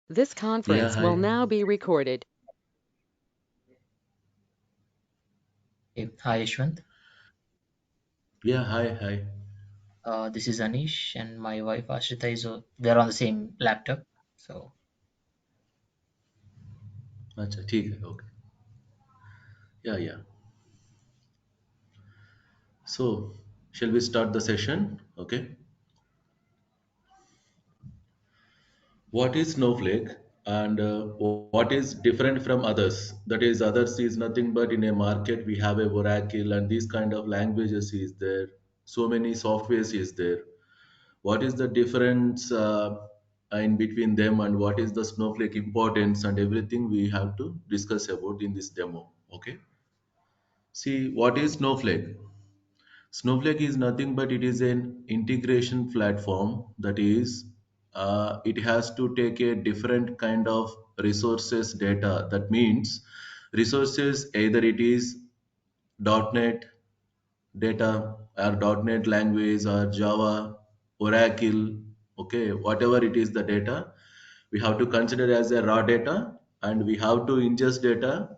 This Yeah, conference will hi. now be recorded. Hey, hi Yashwant. Yeah, hi, hi. This is Anish and my wife Ashrita is they're on the same laptop. So अच्छा ठीक है okay. Yeah, yeah. So, shall we start the session? Okay. What is Snowflake and what is different from others? That is, others is nothing but in a market we have a Oracle and these kind of languages is there. So many softwares is there. What is the difference in between them and what is the Snowflake importance and everything we have to discuss about in this demo. Okay. See, what is Snowflake? Snowflake is nothing but it is an integration platform that is, it has to take a different kind of resources data. That means resources either it is .NET data or .NET language or Java, Oracle, okay, whatever it is the data, we have to consider as a raw data and we have to ingest data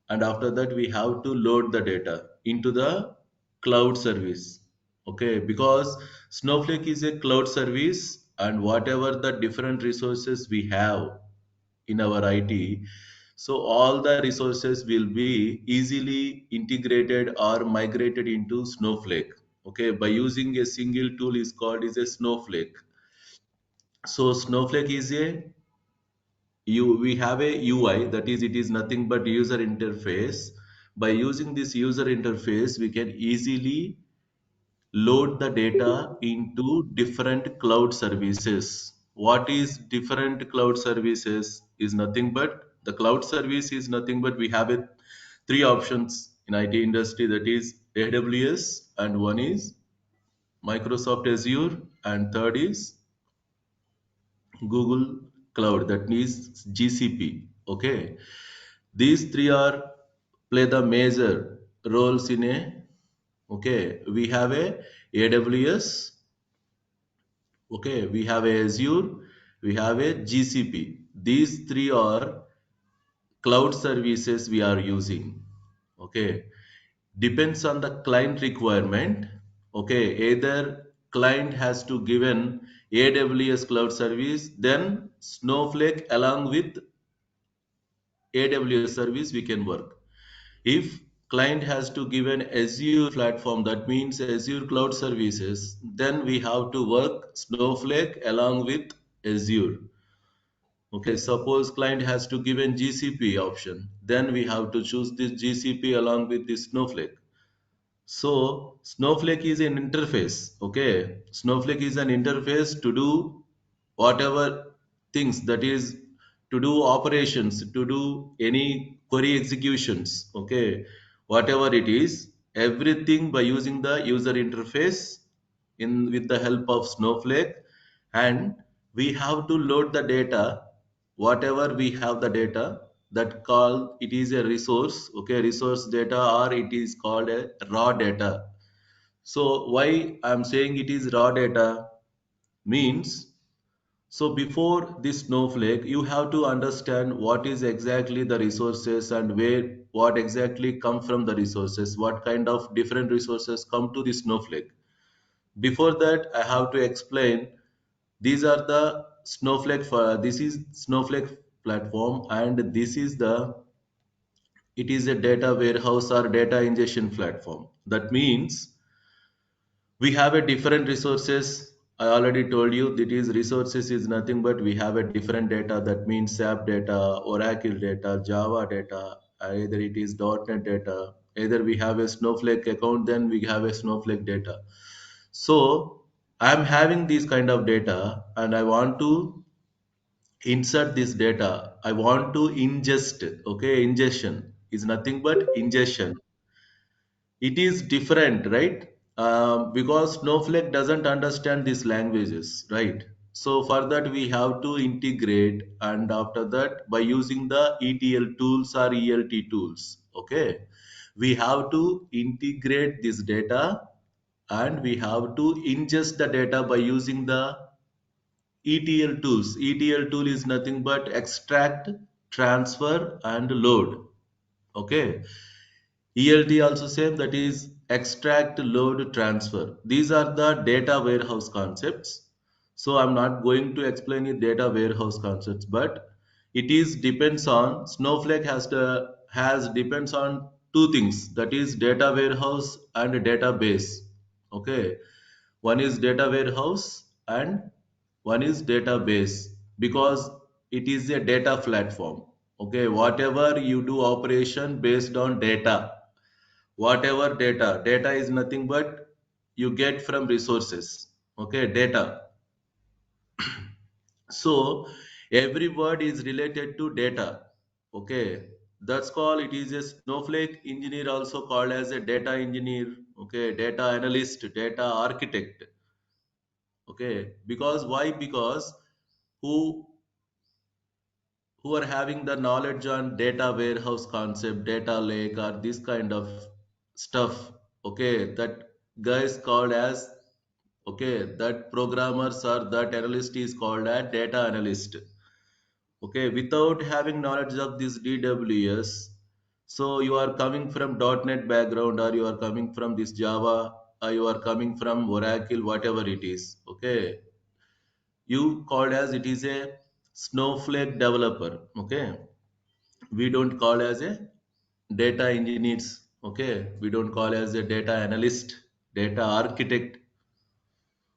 and after that we have to load the data into the cloud service. Okay, because Snowflake is a cloud service and whatever the different resources we have in our IT. So all the resources will be easily integrated or migrated into Snowflake. Okay, by using a single tool is called is a Snowflake. So Snowflake is a we have a UI that is it is nothing but user interface. By using this user interface, we can easily load the data into different cloud services. What is different cloud services is nothing but the cloud service is nothing but we have it three options in IT industry that is AWS and one is Microsoft Azure and third is Google Cloud that is GCP. Okay, these three are play the major roles in a okay. We have a AWS. Okay, we have a Azure, we have a GCP. These three are cloud services we are using. Okay, depends on the client requirement. Okay, either client has to given AWS cloud service, then Snowflake along with AWS service we can work. If client has to give an Azure platform, that means Azure cloud services, then we have to work Snowflake along with Azure. Okay, suppose client has to give an GCP option, then we have to choose this GCP along with this Snowflake. So Snowflake is an interface. Okay, Snowflake is an interface to do whatever things that is to do operations, to do any query executions. Okay, whatever it is, everything by using the user interface in with the help of Snowflake, and we have to load the data whatever we have the data that called it is a resource, okay, resource data or it is called a raw data. So why I'm saying it is raw data means, so before this Snowflake you have to understand what is exactly the resources and where what exactly come from the resources, what kind of different resources come to the Snowflake. Before that I have to explain these are the Snowflake for this is Snowflake platform and this is the it is a data warehouse or data ingestion platform. That means we have a different resources. I already told you that is resources is nothing but we have a different data that means SAP data, Oracle data, Java data, either it is .NET data, either we have a Snowflake account then we have a Snowflake data. So I'm having this kind of data and I want to insert this data. I want to ingest. Okay, ingestion is nothing but ingestion. It is different, right? Because Snowflake doesn't understand these languages, right? So for that we have to integrate, and after that by using the ETL tools or ELT tools, okay, we have to integrate this data and we have to ingest the data by using the ETL tools. ETL tool is nothing but extract, transfer, and load. Okay. ELT also same, that is extract, load, transfer. These are the data warehouse concepts. So I'm not going to explain you data warehouse concepts, but it is depends on Snowflake has depends on two things, that is data warehouse and database. Okay, one is data warehouse and one is database because it is a data platform. Okay, whatever you do operation based on data, whatever data is nothing but you get from resources. Okay, data. So every word is related to data. Okay, that's called, it is a Snowflake engineer also called as a data engineer. Okay, data analyst, data architect. Okay, because why? Because who who are having the knowledge on data warehouse concept, data lake, or this kind of stuff. Okay, that guys called as, okay, that programmers or that analyst is called a data analyst. Okay, without having knowledge of this DWS, so you are coming from .NET background or you are coming from this Java or you are coming from Oracle, whatever it is. Okay, you called as it is a Snowflake developer. Okay, we don't call as a data engineers. Okay, we don't call as a data analyst, data architect.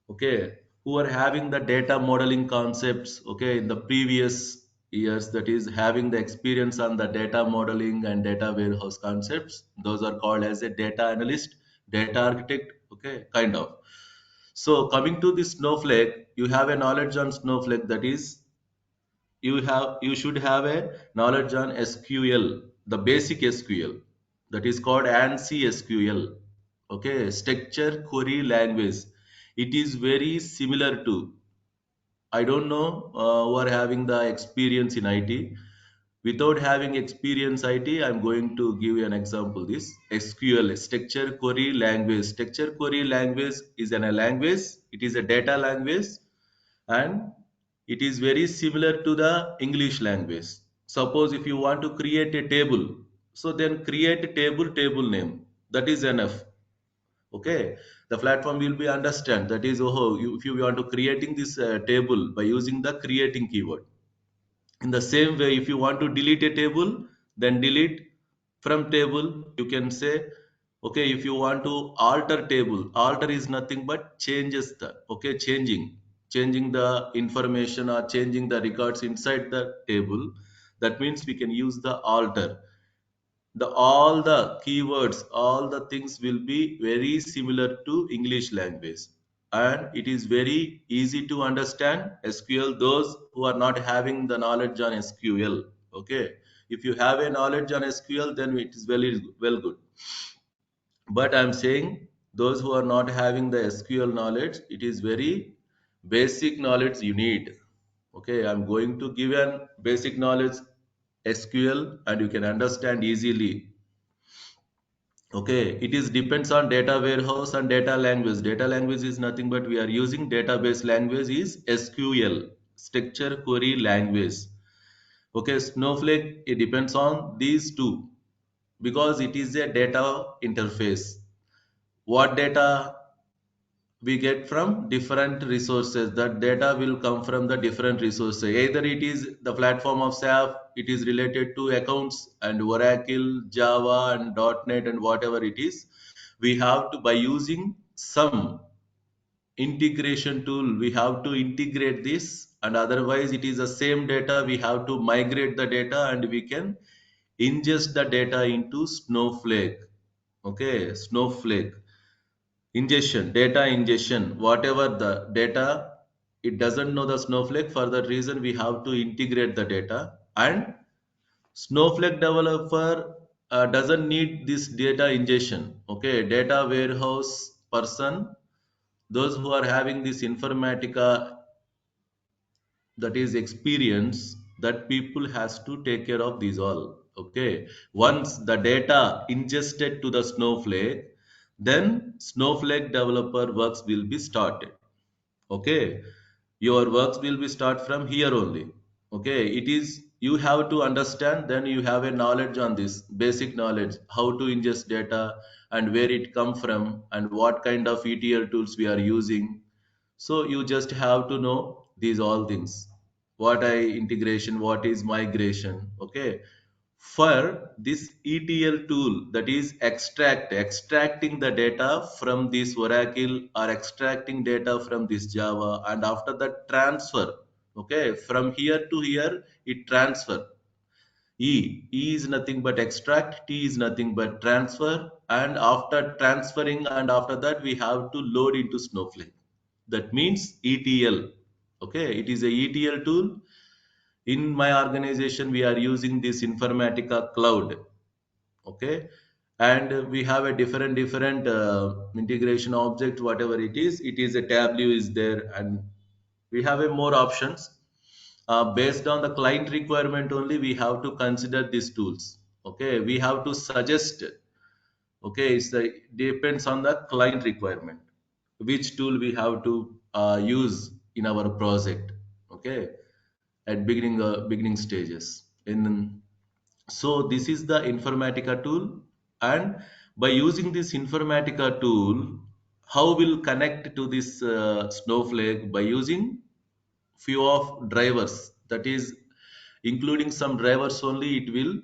Okay, who are having the data modeling concepts, okay, in the previous years, that is having the experience on the data modeling and data warehouse concepts, those are called as a data analyst, data architect. Okay, kind of. So coming to this Snowflake, you have a knowledge on Snowflake, that is you should have a knowledge on SQL, the basic SQL, that is called ANSI SQL. Okay, structure query language. It is very similar to, I don't know who are having the experience in IT. Without having experience IT, I'm going to give you an example. This SQL, structure query language. Structure query language is a language, it is a data language, and it is very similar to the English language. Suppose if you want to create a table, so then create table name, that is enough. Okay, the platform will be understand, that is, oh, if you want to creating this table by using the creating keyword. In the same way, if you want to delete a table, then delete from table, you can say. Okay, if you want to alter table, alter is nothing but changes the, okay, changing the information or changing the records inside the table, that means we can use the alter. The all the keywords, all the things will be very similar to English language, and it is very easy to understand SQL, those who are not having the knowledge on SQL. Okay, if you have a knowledge on SQL, then it is very well good, but I'm saying those who are not having the SQL knowledge, it is very basic knowledge you need. Okay, I'm going to give an basic knowledge SQL, and you can understand easily. Okay, it is depends on data warehouse and data language. Data language is nothing but we are using database language is SQL, structure query language. Okay, Snowflake, it depends on these two because it is a data interface. What data we get from different resources, that data will come from the different resources. Either it is the platform of SAP, it is related to accounts and Oracle, Java and .NET and whatever it is. We have to, by using some integration tool, we have to integrate this, and otherwise it is the same data, we have to migrate the data and we can ingest the data into Snowflake. Okay, Snowflake ingestion, data ingestion, whatever the data, it doesn't know the Snowflake. For that reason, we have to integrate the data. And Snowflake developer doesn't need this data ingestion. Okay, data warehouse person, those who are having this informatica, that is experience, that people has to take care of these all. Okay, once the data ingested to the Snowflake, then Snowflake developer works will be started. Okay, your works will be start from here only. Okay, it is you have to understand, then you have a knowledge on this, basic knowledge how to ingest data and where it come from and what kind of ETL tools we are using. So you just have to know these all things. What I integration, what is migration. Okay, for this ETL tool, that is extracting the data from this Oracle or extracting data from this Java, and after that transfer. Okay, from here to here it transfer. E is nothing but extract, T is nothing but transfer, and after transferring and after that we have to load into Snowflake. That means ETL. Okay, it is a ETL tool. In my organization we are using this Informatica Cloud. Okay, and we have a different integration object, whatever it is a tableau is there, and we have a more options. Based on the client requirement only we have to consider these tools. Okay, we have to suggest. Okay, it's the depends on the client requirement which tool we have to use in our project. Okay, at beginning stages in. So this is the Informatica tool, and by using this Informatica tool, how will connect to this Snowflake? By using few of drivers, that is including some drivers only, it will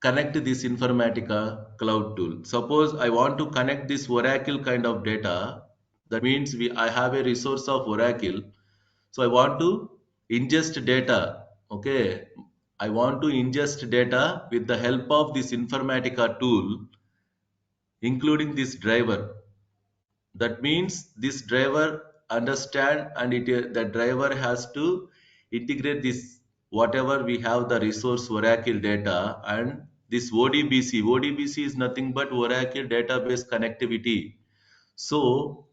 connect this Informatica cloud tool. Suppose I want to connect this Oracle kind of data, that means I have a resource of Oracle. So I want to ingest data. Okay. I want to ingest data with the help of this Informatica tool, including this driver. That means this driver understand, and the driver has to integrate this whatever we have the resource Oracle data and this ODBC. ODBC is nothing but Oracle database connectivity. So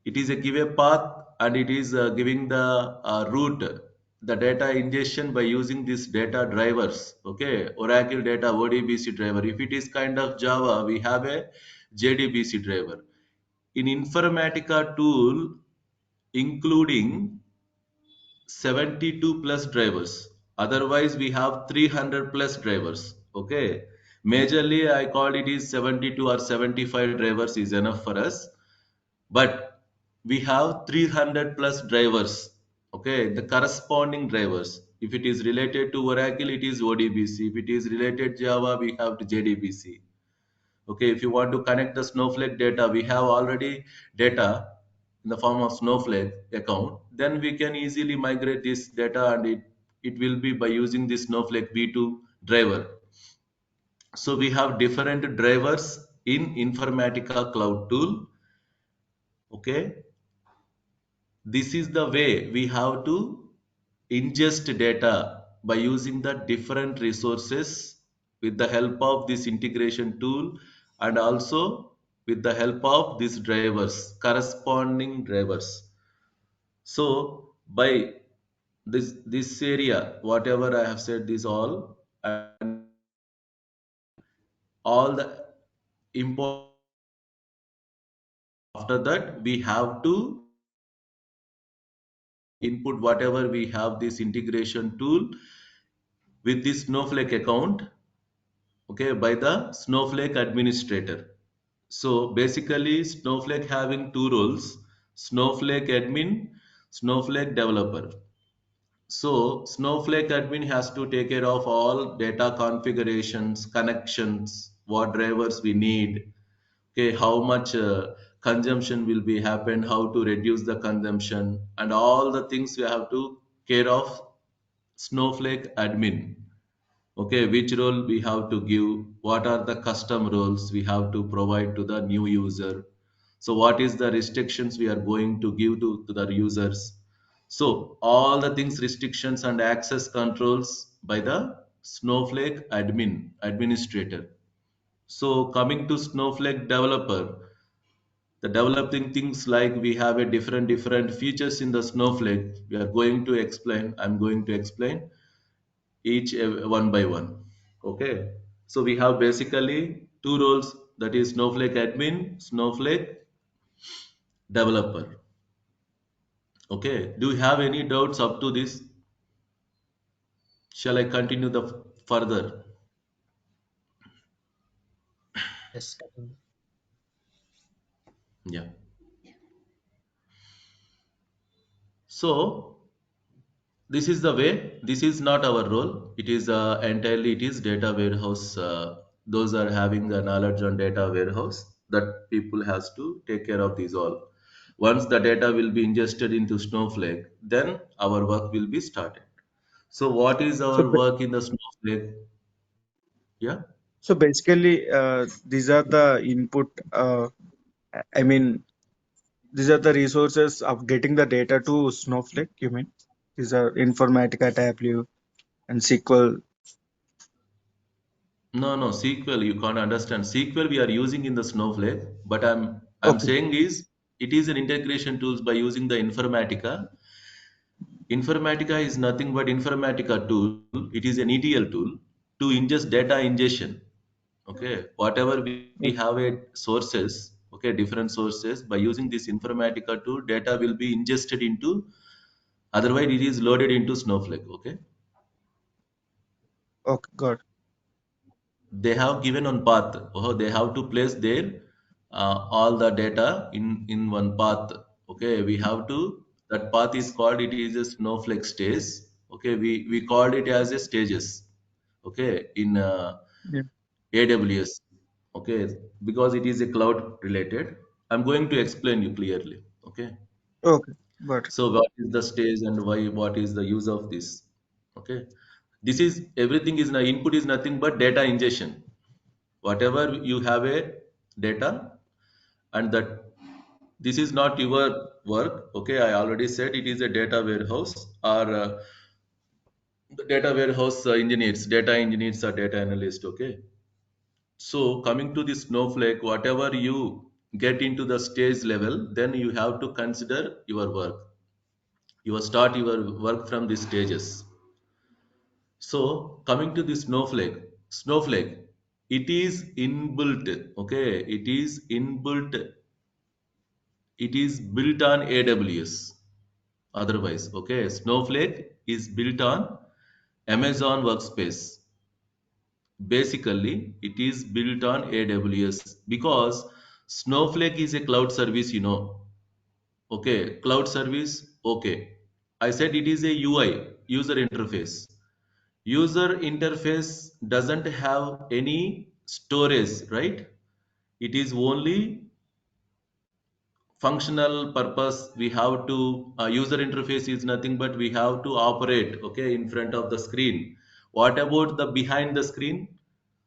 it is a give a path, and it is giving the route, the data ingestion by using these data drivers. Okay, Oracle data ODBC driver. If it is kind of Java, we have a JDBC driver. In Informatica tool, including 72 plus drivers. Otherwise, we have 300 plus drivers. Okay. Majorly, I call it is 72 or 75 drivers is enough for us. But we have 300 plus drivers. Okay. The corresponding drivers. If it is related to Oracle, it is ODBC. If it is related Java, we have to JDBC. Okay, if you want to connect the Snowflake data, we have already data in the form of Snowflake account. Then we can easily migrate this data, and it will be by using the Snowflake V2 driver. So we have different drivers in Informatica Cloud Tool. Okay, this is the way we have to ingest data by using the different resources with the help of this integration tool, and also with the help of these drivers, corresponding drivers. So by this area, whatever I have said, this all, and all the important after that we have to input whatever we have this integration tool with this Snowflake account. Okay, by the Snowflake administrator. So basically Snowflake having two roles: Snowflake admin, Snowflake developer. So Snowflake admin has to take care of all data configurations, connections, what drivers we need. Okay, how much consumption will be happen, how to reduce the consumption, and all the things we have to care of Snowflake admin. Okay, which role we have to give, what are the custom roles we have to provide to the new user. So what is the restrictions we are going to give to the users. So all the things, restrictions and access controls by the Snowflake administrator. So coming to Snowflake developer, the developing things like we have a different features in the Snowflake. We are going to explain. I'm going to explain each one by one. Okay. So we have basically two roles, that is Snowflake admin, Snowflake developer. Okay. Do you have any doubts up to this? Shall I continue the further? Yes. Yeah. So this is the way. This is not our role. It is entirely it is data warehouse. Those are having a knowledge on data warehouse that people has to take care of these all. Once the data will be ingested into Snowflake, then our work will be started. So what is So, our work in the Snowflake? Yeah. so basically, these are the input. I mean, these are the resources of getting the data to Snowflake. You mean these are Informatica, Tableau, and SQL. No, no, SQL, you can't understand. SQL we are using in the Snowflake, but I'm Okay, saying is it is an integration tools by using the Informatica. Informatica is nothing but Informatica tool. It is an ETL tool to ingest data ingestion. Okay, whatever we have okay, a sources, okay, different sources. By using this Informatica tool, data will be ingested into. Otherwise, it is loaded into Snowflake. Okay. okay, got it. They have given on path. Oh, they have to place their all the data in one path. Okay, we have to, that path is called, it is a Snowflake stage. Okay, we called it as a stages. Okay, in Yeah. AWS. Okay, because it is a cloud related. I'm going to explain you clearly. Okay, Okay, got it. so what is the stage and why, what is the use of this? Okay, this is everything is, input is nothing but data ingestion. Whatever you have a data, and that this is not your work. Okay, I already said it is a data warehouse, or the data warehouse engineers, data engineers or data analyst. Okay, so coming to the Snowflake, whatever you get into the stage level, then you have to consider your work. You start your work from the stages. So coming to the Snowflake, it is inbuilt. Okay, it is built on AWS. Otherwise, okay, Snowflake is built on Amazon Workspace. Basically, it is built on AWS because Snowflake is a cloud service, Okay, cloud service, okay. I said it is a UI, user interface. User interface doesn't have any storage, right? It is only functional purpose. We have to, user interface is nothing but we have to operate, okay, in front of the screen. What about the behind the screen?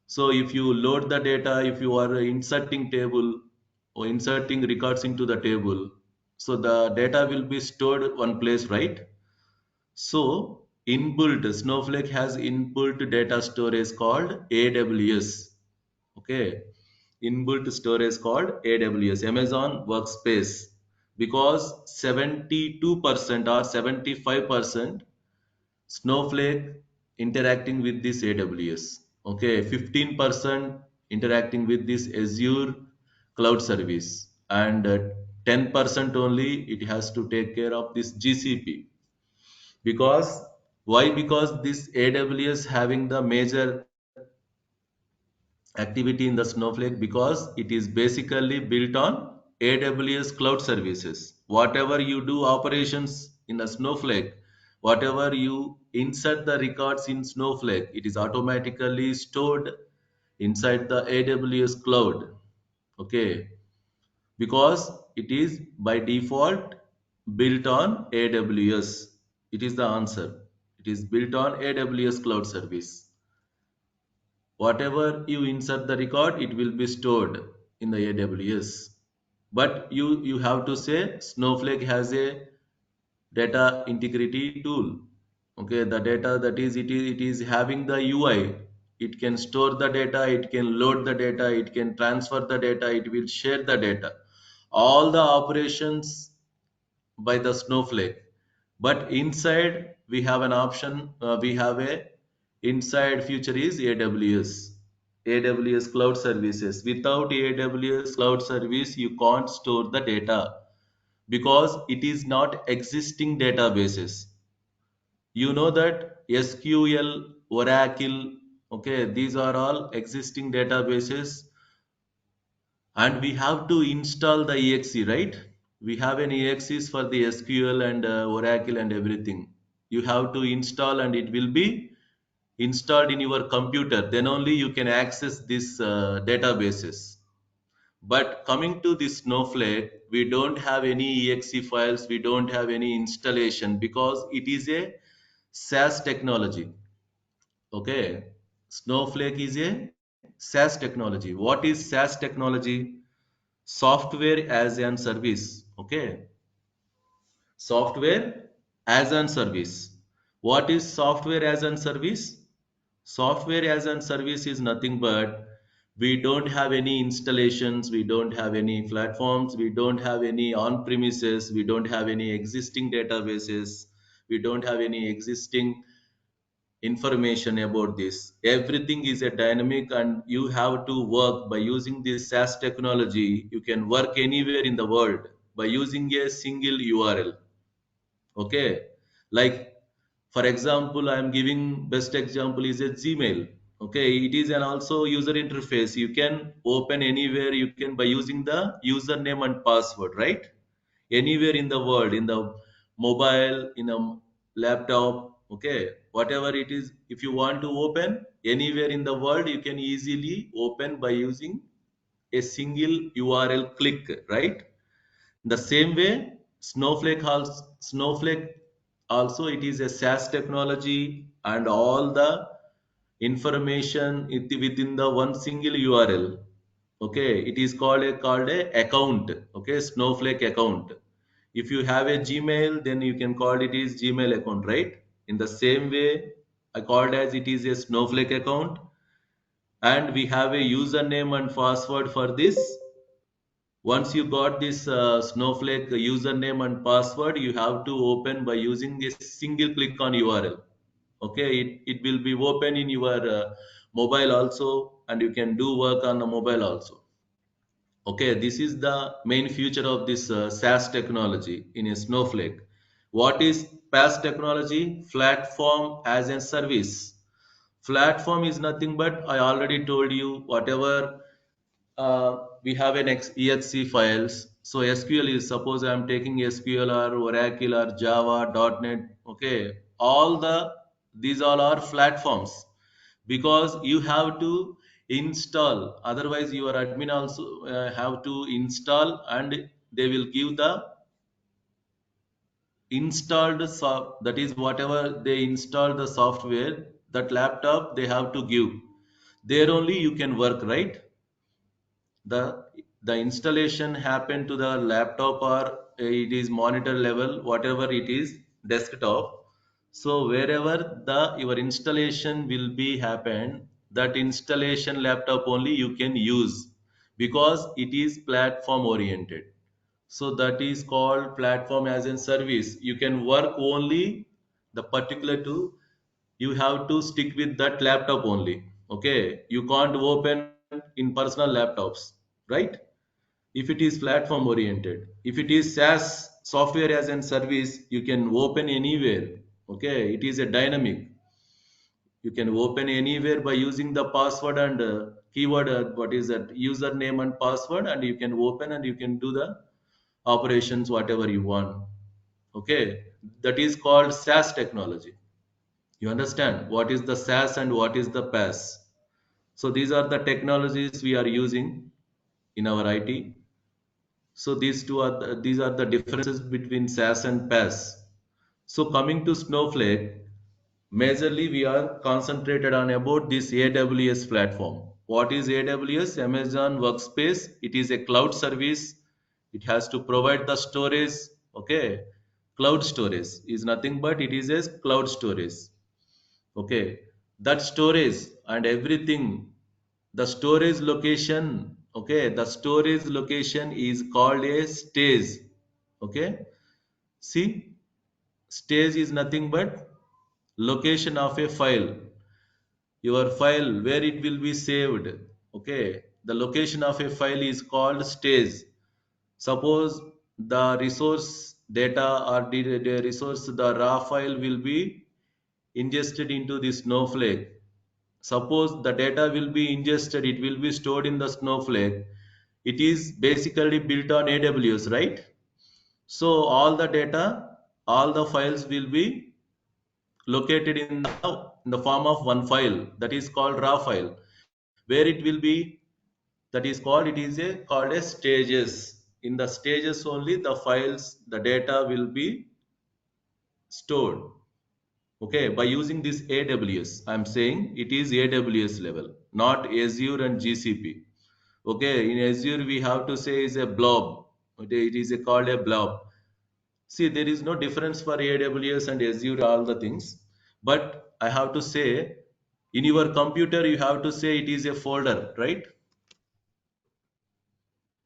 So if you load the data, if you are inserting table or inserting records into the table, so the data will be stored one place, right? So inbuilt Snowflake has inbuilt data storage called AWS. Okay, inbuilt storage called AWS, Amazon Workspace, because 72% or 75% Snowflake interacting with this AWS. Okay, 15% interacting with this Azure cloud service, and 10% only it has to take care of this GCP. Because why? Because this AWS having the major activity in the Snowflake, because it is basically built on AWS cloud services. Whatever you do operations in a Snowflake, whatever you insert the records in Snowflake, it is automatically stored inside the AWS cloud. Okay, because it is by default built on AWS. It is the answer. It is built on AWS cloud service. Whatever you insert the record, it will be stored in the AWS. But you have to say Snowflake has a data integrity tool. Okay, the data that is it is having the UI. It can store the data, it can load the data, it can transfer the data, it will share the data. All the operations by the Snowflake. But inside we have an option, we have a inside feature is AWS. AWS cloud services. Without AWS cloud service, you can't store the data. because it is not existing databases. You know that SQL, Oracle, okay, these are all existing databases, and we have to install the exe, right? We have an exes for the SQL and Oracle and everything. You have to install, and it will be installed in your computer, then only you can access these databases. But coming to this Snowflake, we don't have any exe files, we don't have any installation, because it is a SAS technology. Okay, Snowflake is a SAS technology. What is SAS technology? Software as an service. Okay, software as an service. What is software as an service? Software as an service is nothing but we don't have any installations, we don't have any platforms, we don't have any on premises, we don't have any existing databases, we don't have any existing information about this. Everything is a dynamic, and you have to work by using this SAS technology. You can work anywhere in the world by using a single URL. Okay, like for example, I am giving best example is a Gmail. Okay, it is an also user interface. You can open anywhere. You can by using the username and password, right? Anywhere in the world, in the mobile, in a laptop, okay, whatever it is. If you want to open anywhere in the world, you can easily open by using a single URL click, right? The same way, Snowflake also it is a SAS technology, and all the information within the one single URL. Okay, it is called a account. Okay, Snowflake account. If you have a Gmail, then you can call it is Gmail account, right? In the same way, I called as it is a Snowflake account, and we have a username and password for this. Once you got this Snowflake username and password, you have to open by using this single click on URL. Okay, it will be open in your mobile also, and you can do work on the mobile also. Okay, this is the main feature of this SAS technology in a Snowflake. What is PaaS technology? Platform as a service. Platform is nothing but I already told you whatever we have an exe files. So SQL is, suppose I am taking SQL or Oracle or Java, .NET. Okay, all these all are platforms, because you have to install. Otherwise, your admin also have to install, and they will give the that is whatever they install the software, that laptop they have to give. There only you can work, right? The installation happen to the laptop, or it is monitor level, whatever it is, desktop. So wherever the your installation will be happen, that installation laptop only you can use, because it is platform oriented. So that is called platform as a service. You can work only the particular to, you have to stick with that laptop only. Okay, you can't open in personal laptops, right? If it is platform oriented, if it is SaaS, software as a service, you can open anywhere. Okay, it is a dynamic. You can open anywhere by using the password and keyword, what is that, username and password, and you can open and you can do the operations whatever you want. Okay, that is called SaaS technology. You understand what is the SaaS and what is the PaaS? So these are the technologies we are using in our IT. So these are the differences between SAS and PaaS. So coming to Snowflake, majorly we are concentrated on about this AWS platform. What is AWS? Amazon Workspace. It is a cloud service. It has to provide the storage. Okay, cloud storage is nothing but it is a cloud storage. Okay, that storage and everything, the storage location, okay, the storage location is called a stage. Okay, see, stage is nothing but location of a file, your file where it will be saved. Okay, the location of a file is called stage. Suppose the resource data or the resource, the raw file will be ingested into the Snowflake. Suppose the data will be ingested, it will be stored in the Snowflake. It is basically built on AWS, right? So all the data, all the files will be located in the form of one file that is called raw file, where it will be, that is called, it is a called as stages. In the stages only the files, the data will be stored. Okay, by using this AWS, I'm saying it is AWS level, not Azure and GCP. Okay, in Azure we have to say is a blob. Okay, it is called a blob. See, there is no difference for AWS and Azure, all the things. But I have to say, in your computer, you have to say it is a folder, right?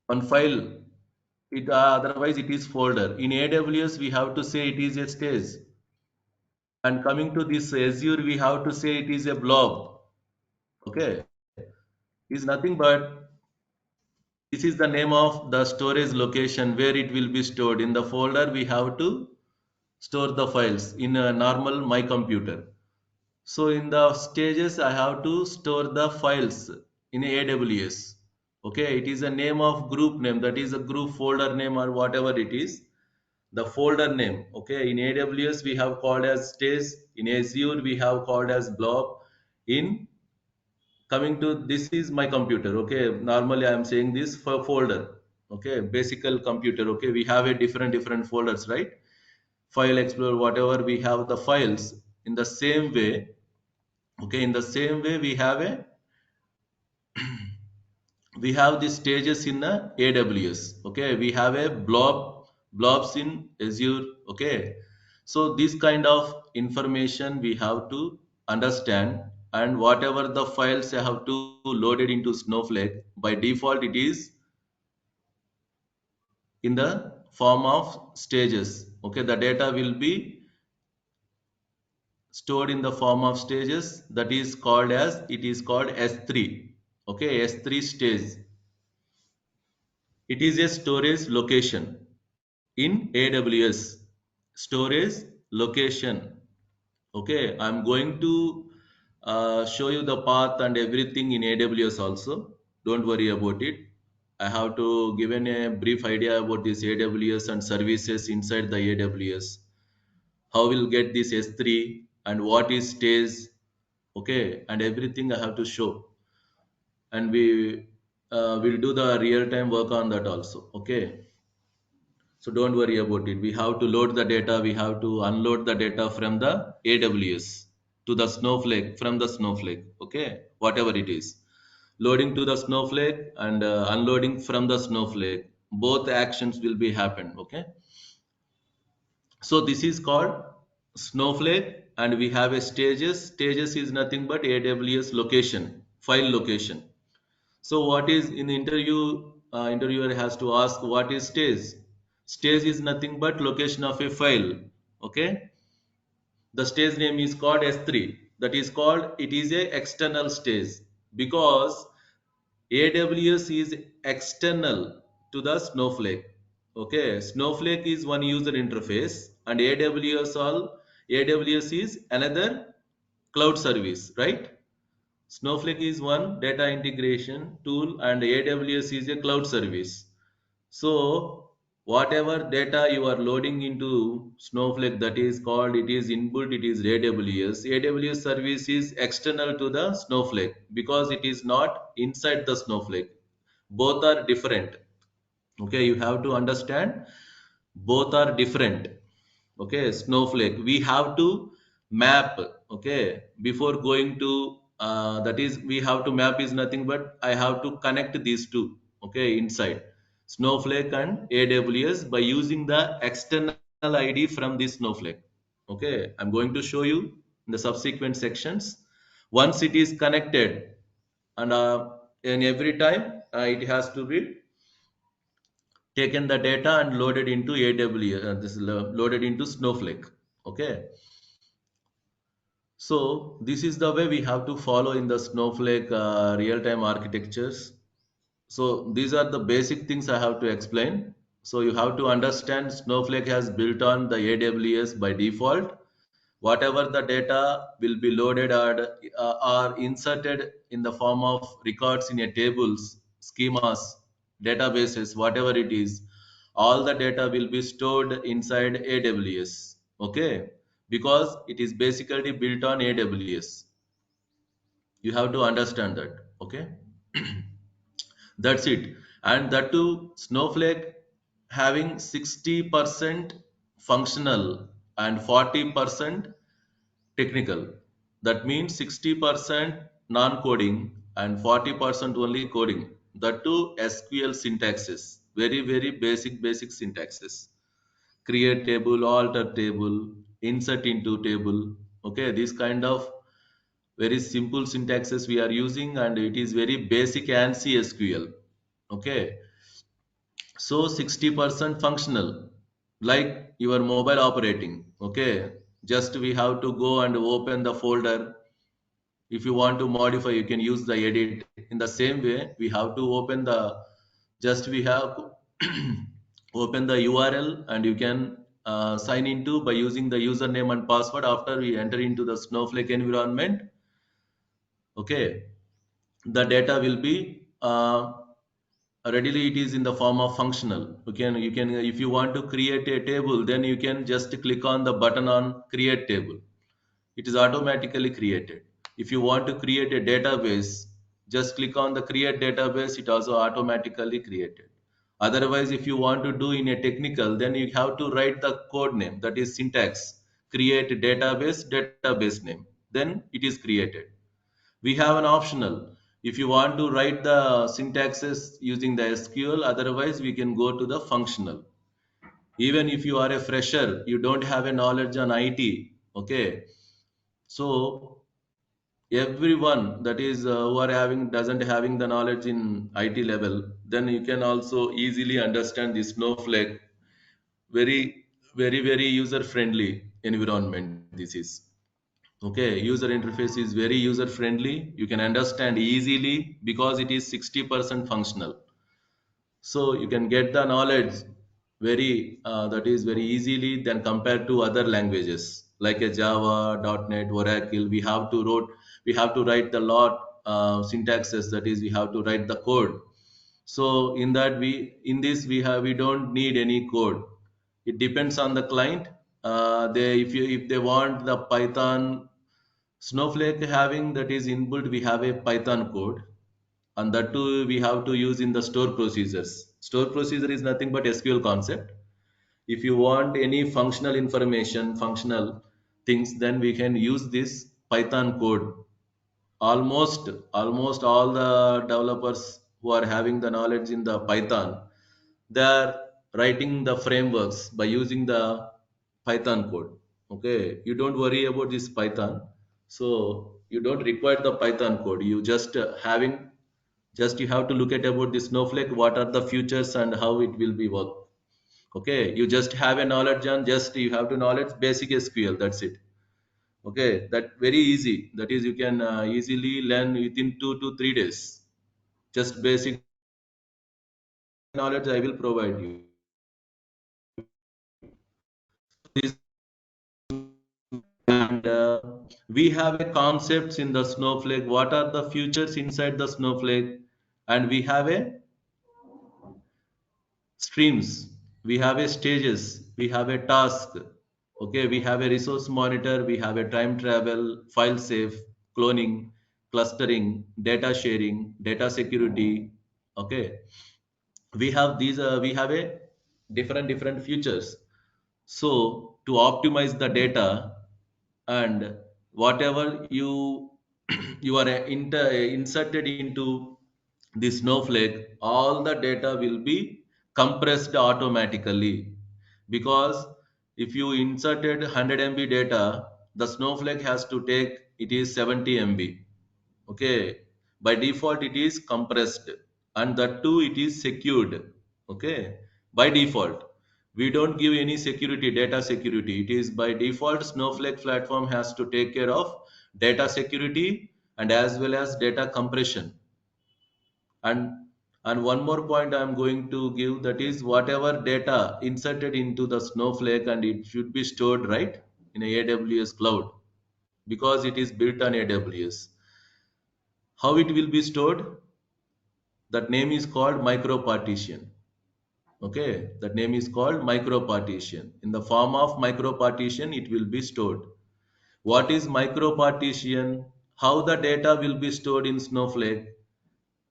On file, otherwise it is folder. In AWS, we have to say it is a stage. And coming to this Azure, we have to say it is a blob. Okay, is nothing but this is the name of the storage location where it will be stored. In the folder, we have to store the files in a normal my computer. So in the stages, I have to store the files in AWS. Okay, it is a name of group name, that is a group folder name or whatever it is. The folder name. Okay, in AWS we have called as stage. In Azure we have called as blob. In coming to this is my computer. Okay, normally I am saying this for folder. Okay, basic computer. Okay, we have a different folders, right? File explorer, whatever we have the files in the same way. Okay, in the same way we have the stages in the AWS. Okay, we have a blobs in Azure. Okay, so this kind of information we have to understand, and whatever the files I have to load it into Snowflake, by default it is in the form of stages. Okay, the data will be stored in the form of stages, that is called as, it is called S3. Okay, S3 stage. It is a storage location in AWS. Storage location. Okay, I'm going to show you the path and everything in AWS also. Don't worry about it. I have to given a brief idea about this AWS and services inside the AWS. How we'll get this S3 and what is stage. Okay, and everything I have to show. And we will do the real time work on that also. Okay. So don't worry about it. We have to load the data. We have to unload the data from the AWS to the Snowflake, from the Snowflake. Okay, whatever it is. Loading to the Snowflake and unloading from the Snowflake. Both actions will be happen. Okay. So this is called Snowflake, and we have a stages. Stages is nothing but AWS location, file location. So what is in the interview? Interviewer has to ask what is stage. Stage is nothing but location of a file. Okay. The stage name is called S3. That is called, it is a external stage because AWS is external to the Snowflake. Okay. Snowflake is one user interface and AWS is another cloud service, right? Snowflake is one data integration tool and AWS is a cloud service. So whatever data you are loading into Snowflake, that is called, it is inbuilt, it is AWS. AWS service is external to the Snowflake because it is not inside the Snowflake. Both are different. Okay, you have to understand both are different. Okay, Snowflake we have to map. Okay, before going to that is, we have to map is nothing but I have to connect these two. Okay, inside Snowflake and AWS by using the external ID from this Snowflake. Okay, I'm going to show you in the subsequent sections. Once it is connected, and in every time it has to be taken the data and loaded into AWS, this is loaded into Snowflake. Okay, so this is the way we have to follow in the Snowflake real-time architectures. So these are the basic things I have to explain. So you have to understand Snowflake has built on the AWS by default. Whatever the data will be loaded or inserted in the form of records in a tables, schemas, databases, whatever it is, all the data will be stored inside AWS. Okay, because it is basically built on AWS. You have to understand that. Okay. That's it. And that too, Snowflake having 60% functional and 40% technical. That means 60% non-coding and 40% only coding. That too, SQL syntaxes. Very, very basic syntaxes. Create table, alter table, insert into table. Okay, this kind of very simple syntaxes we are using, and it is very basic ANSI SQL. Okay, so 60% functional, like your mobile operating. Okay, just we have to go and open the folder. If you want to modify, you can use the edit. In the same way, we have to open the, just we have open the URL, and you can sign into by using the username and password after we enter into the Snowflake environment. Okay, the data will be readily, it is in the form of functional. You can if you want to create a table, then you can just click on the button on create table. It is automatically created. If you want to create a database, just click on the create database, it also automatically created. Otherwise, if you want to do in a technical, then you have to write the code name, that is syntax, create database name, then it is created. We have an optional. If you want to write the syntaxes using the SQL, otherwise we can go to the functional. Even if you are a fresher, you don't have a knowledge on IT, okay? So everyone that is who are having doesn't having the knowledge in IT level, then you can also easily understand the Snowflake. Very, very user friendly environment this is. Okay, user interface is very user friendly. You can understand easily because it is 60% functional. So you can get the knowledge very that is very easily than compared to other languages like a Java, .NET, Oracle. We have to write the lot syntaxes. That is, we have to write the code. So in that we don't need any code. It depends on the client. They if they want the Python, Snowflake having that is inbuilt, we have a Python code, and that too we have to use in the store procedures. Store procedure is nothing but SQL concept. If you want any functional information, functional things, then we can use this Python code. Almost all the developers who are having the knowledge in the Python, they are writing the frameworks by using the Python code. Okay, you don't worry about this Python. So you don't require the Python code. You just having just you have to look at about the Snowflake, what are the features and how it will be work. Okay, you just have a knowledge on, just you have to knowledge basic SQL. That's it. Okay, that very easy. That is, you can easily learn within 2 to 3 days. Just basic knowledge I will provide you. So this is the and we have a concepts in the Snowflake. What are the features inside the Snowflake? And we have a streams, we have a stages, we have a task. Okay, we have a resource monitor, we have a time travel, file safe, cloning, clustering, data sharing, data security. Okay, we have a different features. So to optimize the data, and whatever you are inserted into the Snowflake, all the data will be compressed automatically. Because if you inserted 100 MB data, the Snowflake has to take it is 70 MB. Okay, by default it is compressed, and that too it is secured. Okay, by default we don't give any security, data security. It is by default Snowflake platform has to take care of data security and as well as data compression. And And one more point I'm going to give, that is whatever data inserted into the Snowflake, and it should be stored right in a AWS cloud because it is built on AWS. How it will be stored? That name is called micro partition. Okay, that name is called micro partition. In the form of micro partition, it will be stored. What is micro partition? How the data will be stored in Snowflake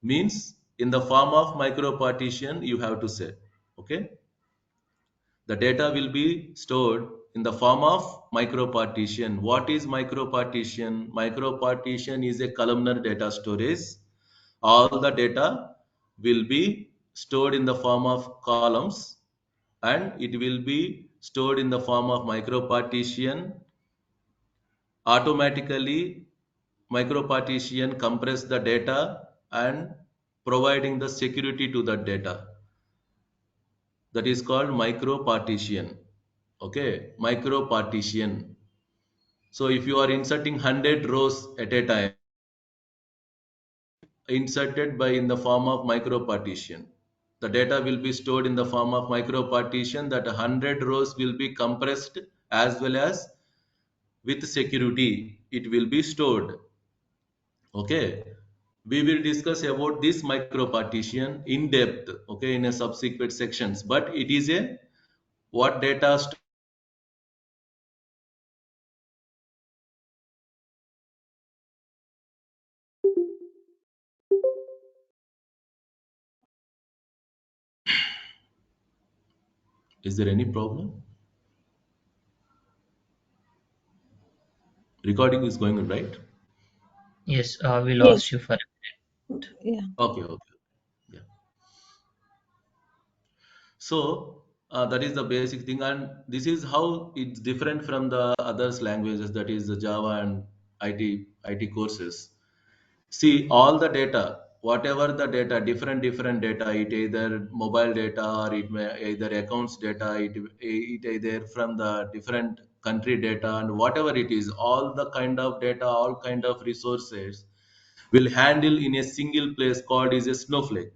means in the form of micro partition you have to say. Okay, the data will be stored in the form of micro partition. What is micro partition? Micro partition is a columnar data storage. All the data will be stored in the form of columns, and it will be stored in the form of micro partition. Automatically micro partition compress the data and providing the security to that data. That is called micro partition. Okay, micro partition. So if you are inserting 100 rows at a time, inserted by in the form of micro partition, the data will be stored in the form of micro partition, that 100 rows will be compressed as well as with security it will be stored. Okay, we will discuss about this micro partition in depth, okay, in a subsequent sections, but it is a what data is there any problem? Recording is going on, right? Yes, we Yes. lost you for. Yeah. Okay, okay. Yeah. So that is the basic thing, and this is how it's different from the others languages, that is the Java and IT courses. See, all the data, whatever the data, different data, it either mobile data or it may either accounts data, it either from the different country data, and whatever it is, all the kind of data, all kind of resources will handle in a single place called is a Snowflake.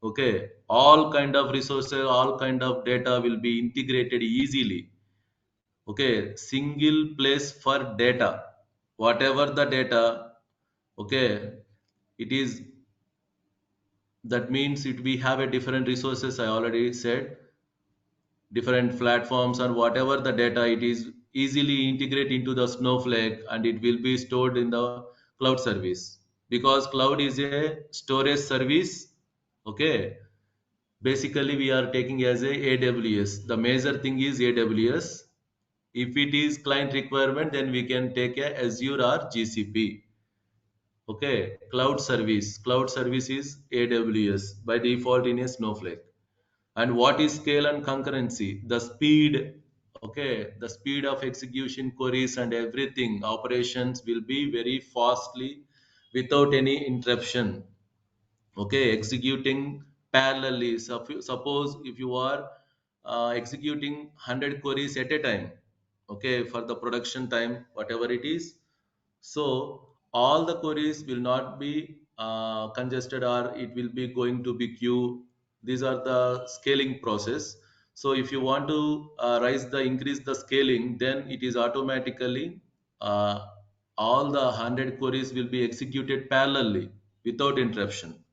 Okay, all kind of resources, all kind of data will be integrated easily. Okay, single place for data, whatever the data. Okay, it is, that means it we have a different resources, I already said, different platforms, and whatever the data, it is easily integrate into the Snowflake, and it will be stored in the cloud service, because cloud is a storage service. Okay, basically we are taking as a AWS. The major thing is AWS. If it is client requirement, then we can take a Azure or GCP. Okay, cloud service is AWS by default in a Snowflake. And what is scale and concurrency? The speed. Okay, the speed of execution queries and everything operations will be very fastly without any interruption. Okay, executing parallelly. Suppose if you are executing 100 queries at a time, okay, for the production time whatever it is, so all the queries will not be congested, or it will be going to be queue. These are the scaling process. So if you want to increase the scaling, then it is automatically uh, all the 100 queries will be executed parallelly without interruption.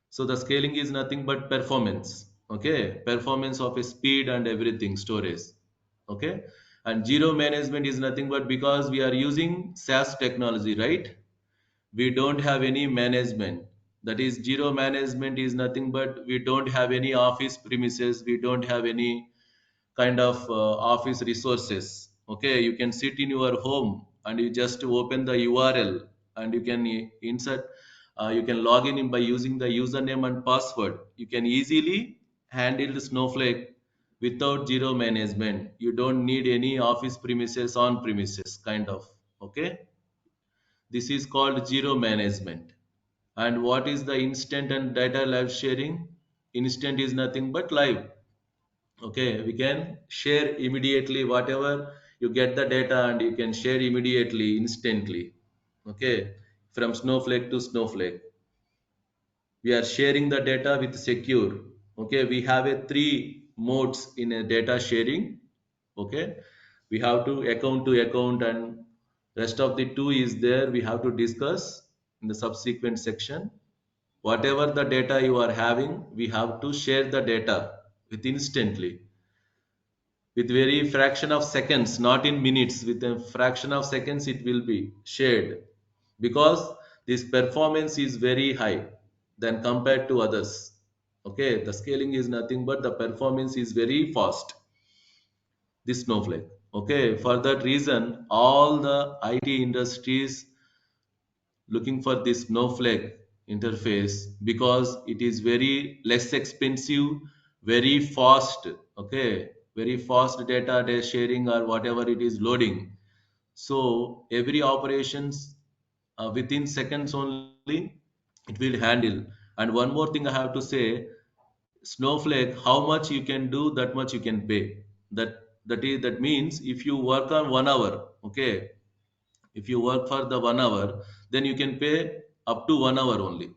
So the scaling is nothing but performance. Okay, performance of a speed and everything storage. Okay, and zero management is nothing but because we are using SAS technology, right? We don't have any management. That is, zero management is nothing but we don't have any office premises, we don't have any kind of office resources. Okay, you can sit in your home and you just open the URL, and you can insert, you can log in by using the username and password. You can easily handle the Snowflake without zero management. You don't need any office premises on premises kind of. Okay, this is called zero management. And what is the instant and data live sharing? Instant is nothing but live. Okay, we can share immediately whatever you get the data, and you can share immediately, instantly. Okay, from Snowflake to Snowflake. We are sharing the data with secure. Okay, we have a three modes in a data sharing. Okay, we have to account, and rest of the two is there. We have to discuss in the subsequent section. Whatever the data you are having, we have to share the data with instantly, with very fraction of seconds, not in minutes, with a fraction of seconds it will be shared, because this performance is very high than compared to others. Okay, the scaling is nothing but the performance is very fast, this Snowflake. Okay, for that reason all the IT industries looking for this Snowflake interface, because it is very less expensive, very fast. Okay, very fast data sharing or whatever it is loading. So every operations within seconds only it will handle. And one more thing I have to say, Snowflake, how much you can do, that much you can pay. That means if you work on 1 hour, okay, if you work for the 1 hour, then you can pay up to 1 hour only.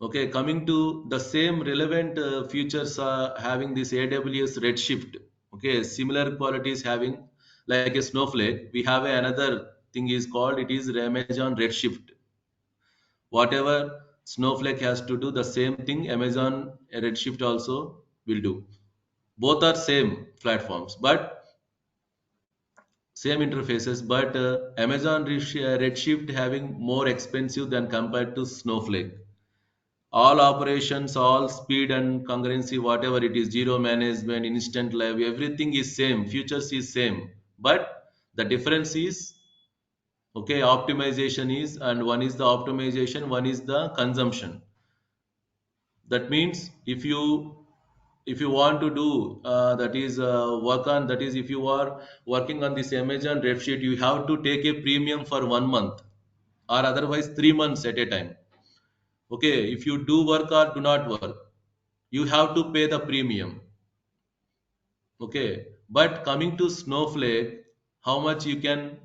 Okay, coming to the same relevant features having this AWS Redshift. Okay, similar qualities having like a Snowflake. We have another thing is called, it is Amazon Redshift. Whatever Snowflake has to do, the same thing Amazon Redshift also will do. Both are same platforms, but same interfaces, but Amazon Redshift having more expensive than compared to Snowflake. All operations, all speed and congruency, whatever it is, zero management, instant live, everything is same, features is same, but the difference is, okay, optimization is, and one is the optimization, one is the consumption. That means if you want to do that is work on, that is if you are working on this Amazon Redshift, you have to take a premium for 1 month, or otherwise 3 months at a time. Okay, if you do work or do not work, you have to pay the premium. Okay, but coming to Snowflake, how much you can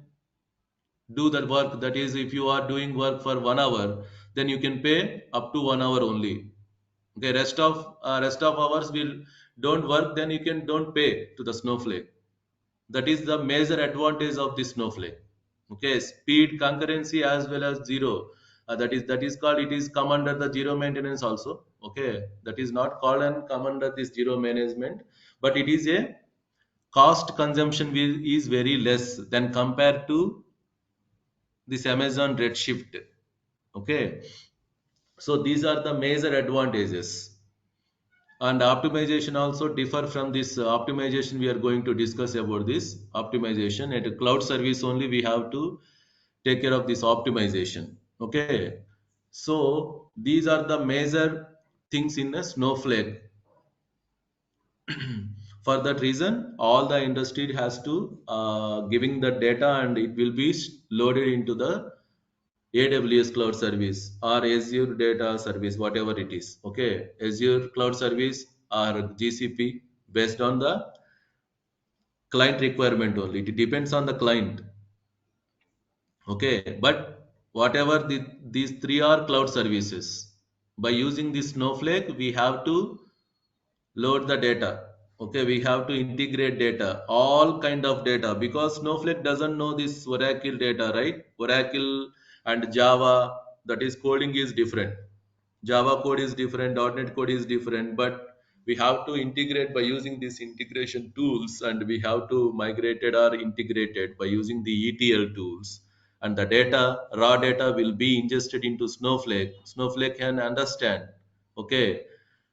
do that work, that is if you are doing work for 1 hour, then you can pay up to 1 hour only. Okay, rest of hours will don't work, then you can don't pay to the Snowflake. That is the major advantage of the Snowflake. Okay, speed, concurrency, as well as zero, that is called, it is come under the zero maintenance also. Okay, that is not called and come under this zero management, but it is a cost consumption is very less than compared to this Amazon Redshift. Okay, so these are the major advantages. And optimization also differ from this optimization we are going to discuss about this optimization at a cloud service only, we have to take care of this optimization. Okay, so these are the major things in a Snowflake. For that reason all the industry has to giving the data, and it will be loaded into the AWS cloud service or Azure data service, whatever it is. Okay, Azure cloud service or GCP, based on the client requirement only. It depends on the client. Okay, but whatever these three are cloud services. By using this Snowflake, we have to load the data. Okay, we have to integrate data, all kind of data, because Snowflake doesn't know this Oracle data, right? Oracle and Java, that is coding is different. Java code is different, .NET code is different, but we have to integrate by using these integration tools, and we have to migrate it or integrate it by using the ETL tools. And the data, raw data will be ingested into Snowflake. Snowflake can understand. Okay,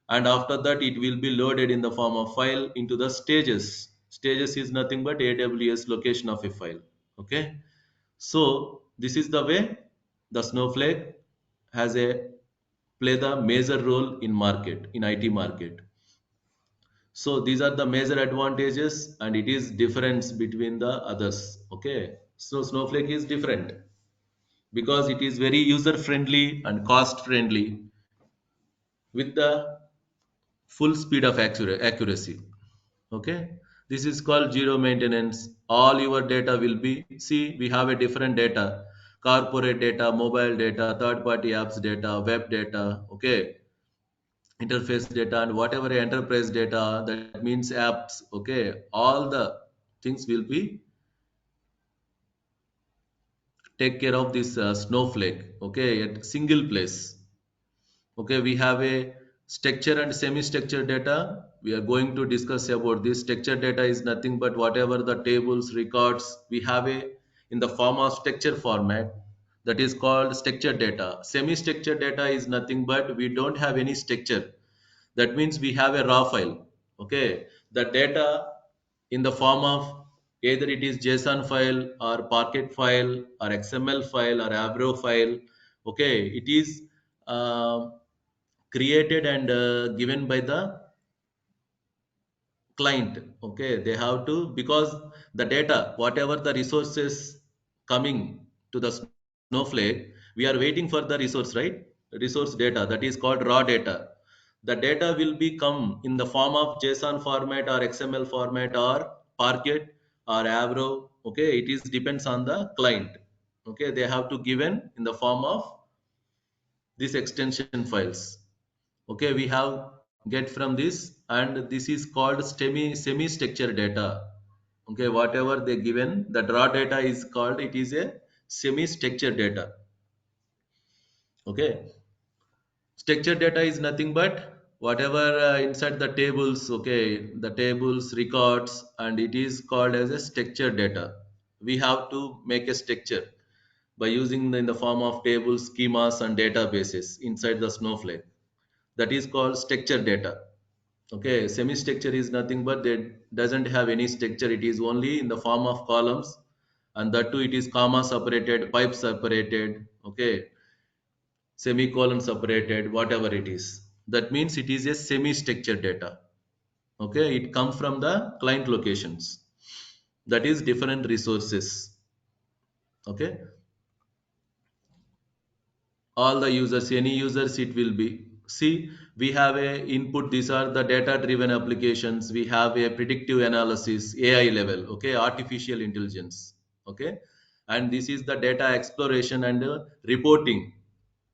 and after that it will be loaded in the form of file into the stages. Stages is nothing but AWS location of a file. Okay, so this is the way the Snowflake has a play the major role in market, in IT market. So these are the major advantages, and it is difference between the others. Okay, so Snowflake is different because it is very user friendly and cost friendly, with the full speed of accuracy. Okay, this is called zero maintenance. All your data will be, see, we have a different data, corporate data, mobile data, third party apps data, web data, okay, interface data, and whatever enterprise data, that means apps, okay, all the things will be take care of this Snowflake, okay, at single place. Okay, we have a structure and semi-structured data. We are going to discuss about this. Structured data is nothing but whatever the tables, records we have a in the form of structure format, that is called structured data. Semi-structured data is nothing but we don't have any structure. That means we have a raw file. Okay, the data in the form of either it is JSON file or Parquet file or XML file or Avro file. Okay, it is created and given by the client. Okay, they have to, because the data whatever the resources coming to the Snowflake, we are waiting for the resource, right? Resource data, that is called raw data. The data will be come in the form of JSON format or XML format or Parquet or Avro. Okay, it is depends on the client. Okay, they have to given in the form of these extension files. Okay, we have get from this, and this is called semi structured data. Okay, whatever they given, the raw data is called, it is a semi structured data. Okay, structured data is nothing but whatever inside the tables, okay, the tables, records, and it is called as a structured data. We have to make a structure by using in the form of tables, schemas, and databases inside the Snowflake. That is called structured data. Okay, semi-structure is nothing but that doesn't have any structure. It is only in the form of columns, and that too it is comma separated, pipe separated, okay, semicolon separated, whatever it is. That means it is a semi-structured data. Okay, it comes from the client locations. That is different resources. Okay, all the users, any users it will be. See, we have a input, these are the data driven applications. We have a predictive analysis, AI level, okay, artificial intelligence, okay, and this is the data exploration and reporting.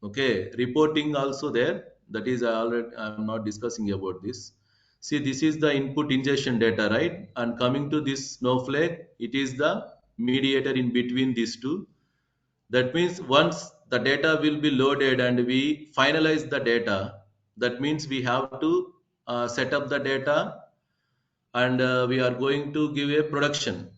Okay, reporting also there, that is already I'm not discussing about this. See, this is the input ingestion data, right? And coming to this Snowflake, it is the mediator in between these two. That means once the data will be loaded and we finalize the data, that means we have to set up the data, and we are going to give a production.